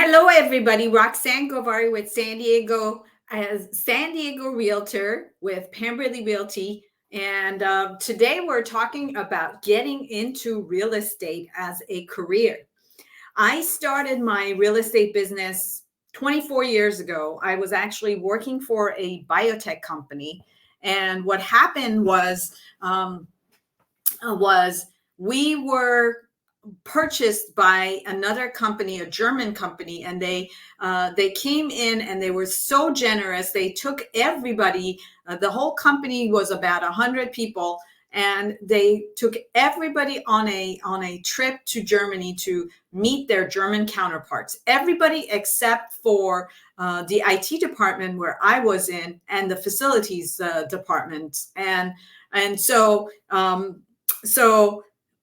Hello, everybody. Roxanne Govari with San Diego as San Diego Realtor with Pemberley Realty. And today we're talking about getting into real estate as a career. I started my real estate business 24 years ago. I was actually working for a biotech company. And what happened was we were purchased by another company, a German company, and they came in and they were so generous. They took everybody. The whole company was about 100 people, and they took everybody on a trip to Germany to meet their German counterparts. Everybody except for the IT department where I was in, and the facilities department, and so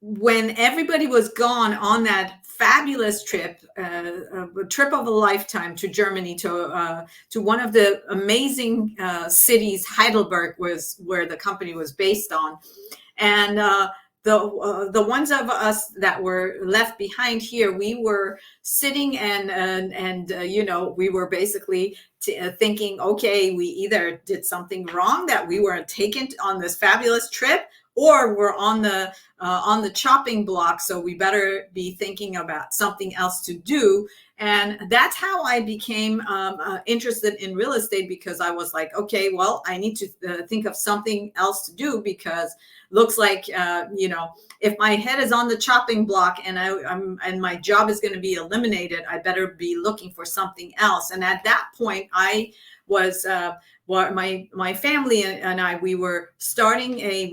when everybody was gone on that fabulous trip, a trip of a lifetime to Germany, to one of the amazing cities, Heidelberg was where the company was based on, and the ones of us that were left behind here, we were sitting and we were basically thinking, okay, we either did something wrong that we weren't taken on this fabulous trip, or we're on the chopping block, so we better be thinking about something else to do. And that's how I became interested in real estate, because I was like, okay, well, I need to think of something else to do, because looks like if my head is on the chopping block and my job is going to be eliminated, I better be looking for something else. And at that point, I was my family and I, we were starting a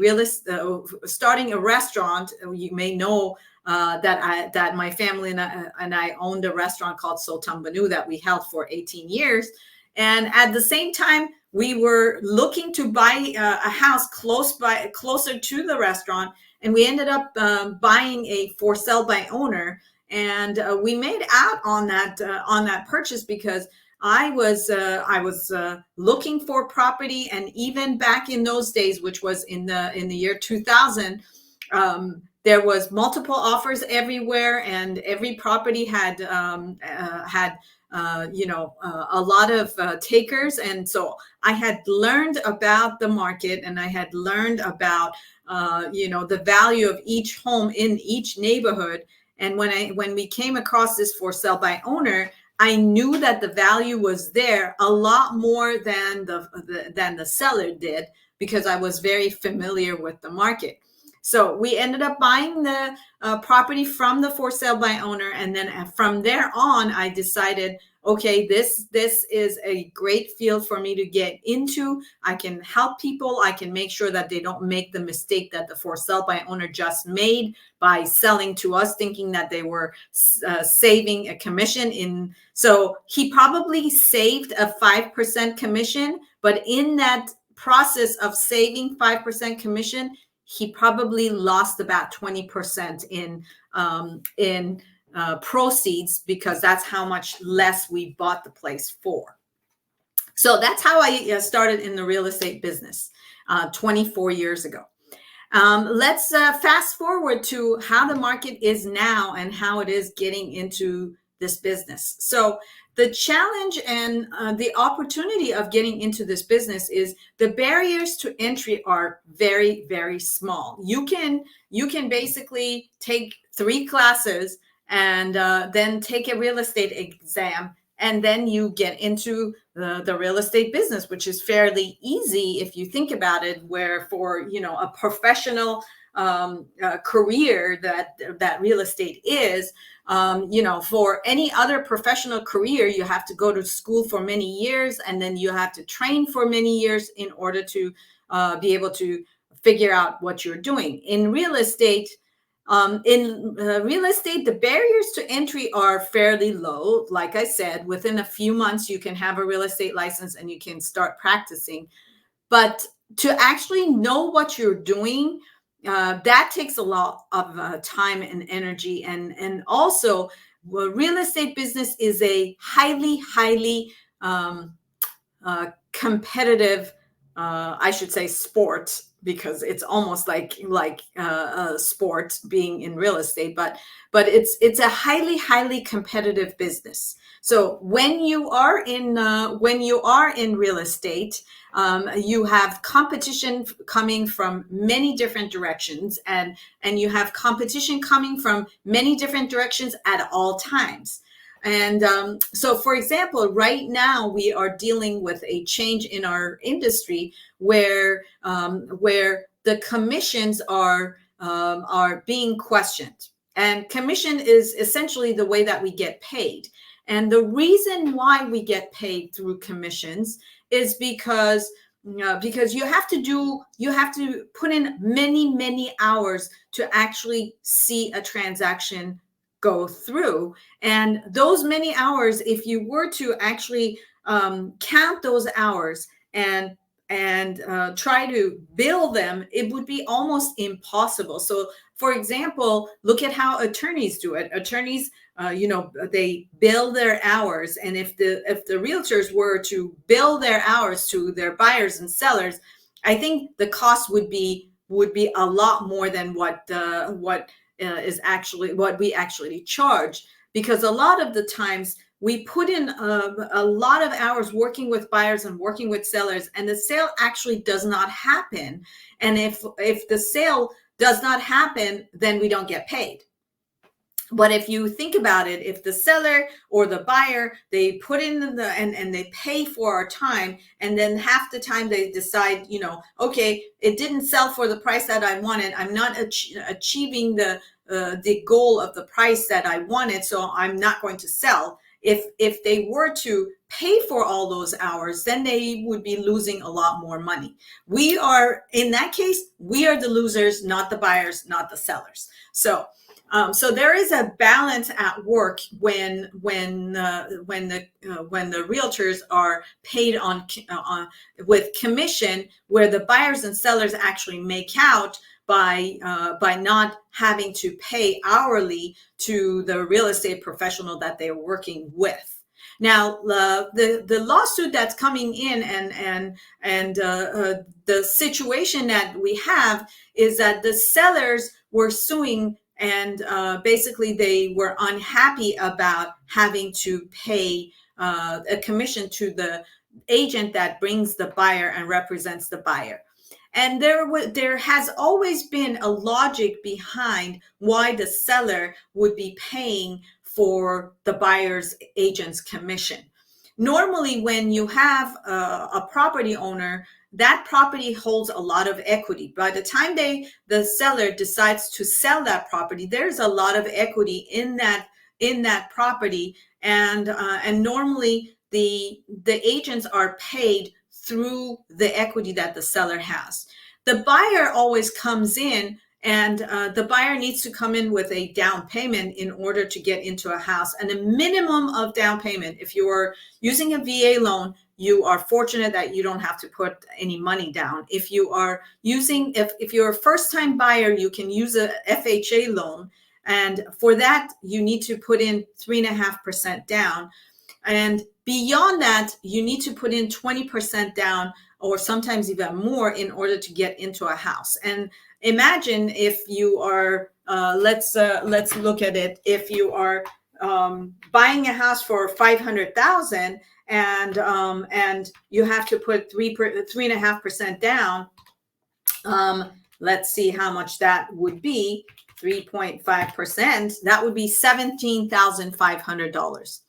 restaurant. You may know that my family and I owned a restaurant called Sultan Banu that we held for 18 years. And at the same time, we were looking to buy a house closer to the restaurant, and we ended up buying a for sale by owner. And we made out on that purchase, because I was looking for property, and even back in those days, which was in the year 2000, there was multiple offers everywhere, and every property had a lot of takers. And so I had learned about the market, and I had learned about the value of each home in each neighborhood. And when we came across this for sale by owner, I knew that the value was there a lot more than the seller did, because I was very familiar with the market. So we ended up buying the property from the for sale by owner, and then from there on, I decided, okay, this is a great field for me to get into. I can help people. I can make sure that they don't make the mistake that the for sale by owner just made by selling to us, thinking that they were saving a commission in. So he probably saved a 5% commission, but in that process of saving 5% commission, he probably lost about 20% in proceeds, because that's how much less we bought the place for. So that's how I started in the real estate business 24 years ago. Let's fast forward to how the market is now and how it is getting into this business. So the challenge and the opportunity of getting into this business is the barriers to entry are very, very small. You can basically take 3 classes and then take a real estate exam, and then you get into the real estate business, which is fairly easy if you think about it, where for a professional career that real estate is, for any other professional career, you have to go to school for many years, and then you have to train for many years in order to be able to figure out what you're doing. In real estate, the barriers to entry are fairly low. Like I said, within a few months, you can have a real estate license and you can start practicing. But to actually know what you're doing, that takes a lot of time and energy. And also, real estate business is a highly, highly competitive, I should say, sport, because it's almost like a sport being in real estate, but it's a highly competitive business. So when you are in real estate, you have competition coming from many different directions, and you have competition coming from many different directions at all times. And so, for example, right now we are dealing with a change in our industry where the commissions are being questioned. And commission is essentially the way that we get paid. And the reason why we get paid through commissions is because you have to put in many hours to actually see a transaction go through. And those many hours, if you were to actually count those hours and try to bill them, it would be almost impossible. So, for example, look at how attorneys do it. Attorneys, they bill their hours, and if the realtors were to bill their hours to their buyers and sellers, I think the cost would be a lot more than what is actually what we actually charge, because a lot of the times we put in a lot of hours working with buyers and working with sellers, and the sale actually does not happen. And if the sale does not happen, then we don't get paid. But if you think about it, if the seller or the buyer, they put in and they pay for our time, and then half the time they decide, okay, it didn't sell for the price that I wanted. I'm not achieving the goal of the price that I wanted, so I'm not going to sell. If they were to pay for all those hours, then they would be losing a lot more money. In that case, we are the losers, not the buyers, not the sellers. So there is a balance at work when the realtors are paid on with commission, where the buyers and sellers actually make out by not having to pay hourly to the real estate professional that they're working with. Now, the lawsuit that's coming in and the situation that we have is that the sellers were suing, and basically they were unhappy about having to pay a commission to the agent that brings the buyer and represents the buyer. And there has always been a logic behind why the seller would be paying for the buyer's agent's commission. Normally, when you have a property owner, that property holds a lot of equity. By the time the seller decides to sell that property, there's a lot of equity in that property, and normally the agents are paid through the equity that the seller has. The buyer always comes in, and the buyer needs to come in with a down payment in order to get into a house, and a minimum of down payment. If you are using a VA loan, you are fortunate that you don't have to put any money down. If you are if you're a first-time buyer, you can use a FHA loan, and for that you need to put in 3.5% down. And beyond that, you need to put in 20% down, or sometimes even more, in order to get into a house. And imagine if you are, let's look at it. If you are buying a house for $500,000 and you have to put 3.5% down. Let's see how much that would be. 3.5%. That would be $17,500.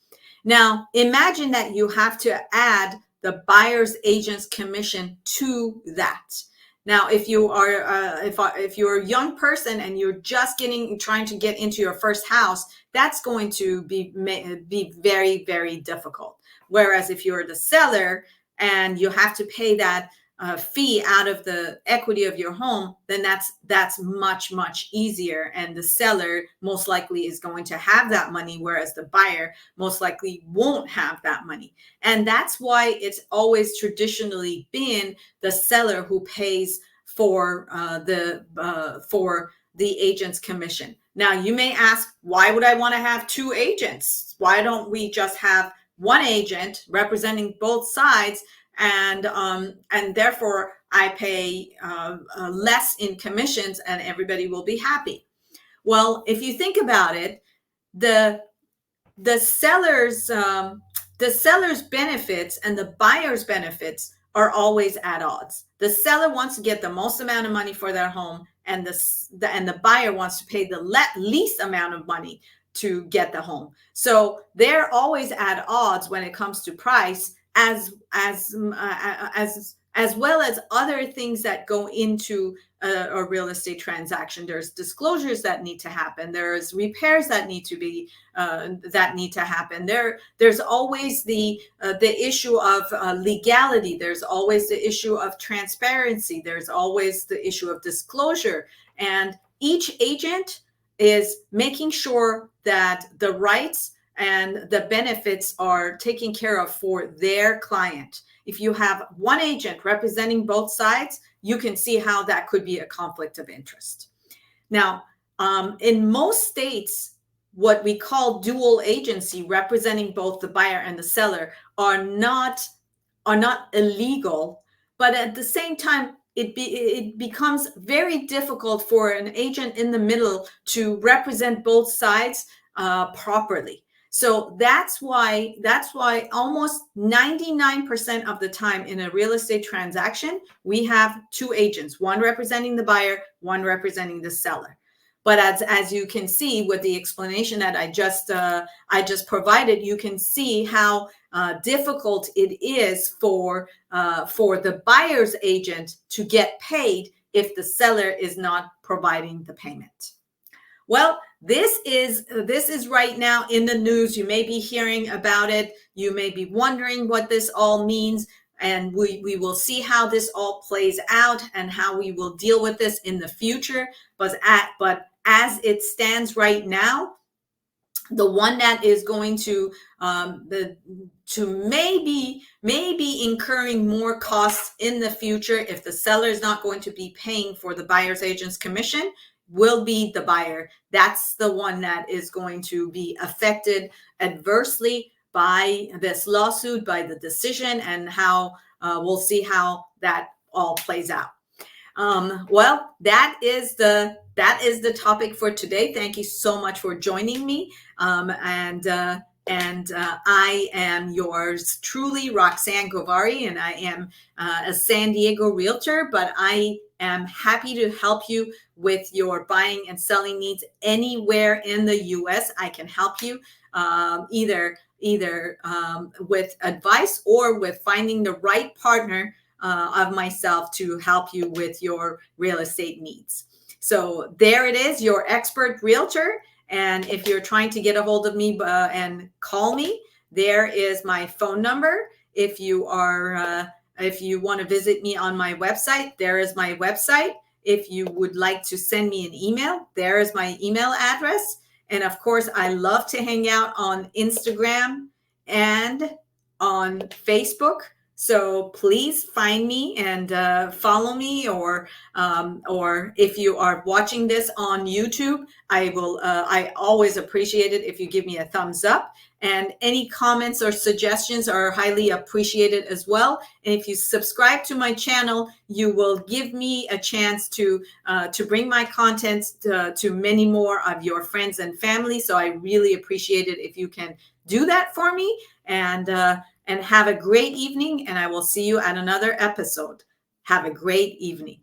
Now, imagine that you have to add the buyer's agent's commission to that. Now, if you are if you're a young person and you're just trying to get into your first house, that's going to be very, very difficult. Whereas if you're the seller and you have to pay that fee out of the equity of your home, then that's much easier, and the seller most likely is going to have that money, whereas the buyer most likely won't have that money. And that's why it's always traditionally been the seller who pays for the agent's commission. Now, you may ask, why would I want to have two agents? Why don't we just have one agent representing both sides? And therefore I pay less in commissions and everybody will be happy. Well, if you think about it, the the seller's the seller's benefits and the buyer's benefits are always at odds. The seller wants to get the most amount of money for their home, and the buyer wants to pay the least amount of money to get the home. So they're always at odds when it comes to price, as well as other things that go into a real estate transaction. There's disclosures that need to happen. There's repairs that need to happen. There's always the issue of legality. There's always the issue of transparency. There's always the issue of disclosure. And each agent is making sure that the rights and the benefits are taken care of for their client. If you have one agent representing both sides, you can see how that could be a conflict of interest. Now, in most states, what we call dual agency, representing both the buyer and the seller, are not illegal, but at the same time, it becomes very difficult for an agent in the middle to represent both sides properly. So that's why almost 99% of the time in a real estate transaction, we have two agents, one representing the buyer, one representing the seller. But as you can see with the explanation that I just provided, you can see how difficult it is for the buyer's agent to get paid if the seller is not providing the payment. Well, this is right now in the news. You may be hearing about it. You may be wondering what this all means. And we will see how this all plays out and how we will deal with this in the future. But as it stands right now, the one that is going to maybe incurring more costs in the future if the seller is not going to be paying for the buyer's agent's commission will be the buyer. That's the one that is going to be affected adversely by this lawsuit, by the decision, and how we'll see how that all plays out. Well, that is the topic for today. Thank you so much for joining me. I am yours truly, Roxanne Govari, and I am a San Diego realtor, but I am happy to help you with your buying and selling needs anywhere in the U.S. I can help you either with advice or with finding the right partner of myself to help you with your real estate needs. So there it is, your expert realtor. And if you're trying to get a hold of me and call me, there is my phone number. If you want to visit me on my website, there is my website. If you would like to send me an email, there is my email address. And of course, I love to hang out on Instagram and on Facebook. So please find me and follow me, or if you are watching this on YouTube, I always appreciate it if you give me a thumbs up. And any comments or suggestions are highly appreciated as well. And if you subscribe to my channel, you will give me a chance to bring my content to many more of your friends and family. So I really appreciate it if you can do that for me. And have a great evening, and I will see you at another episode. Have a great evening.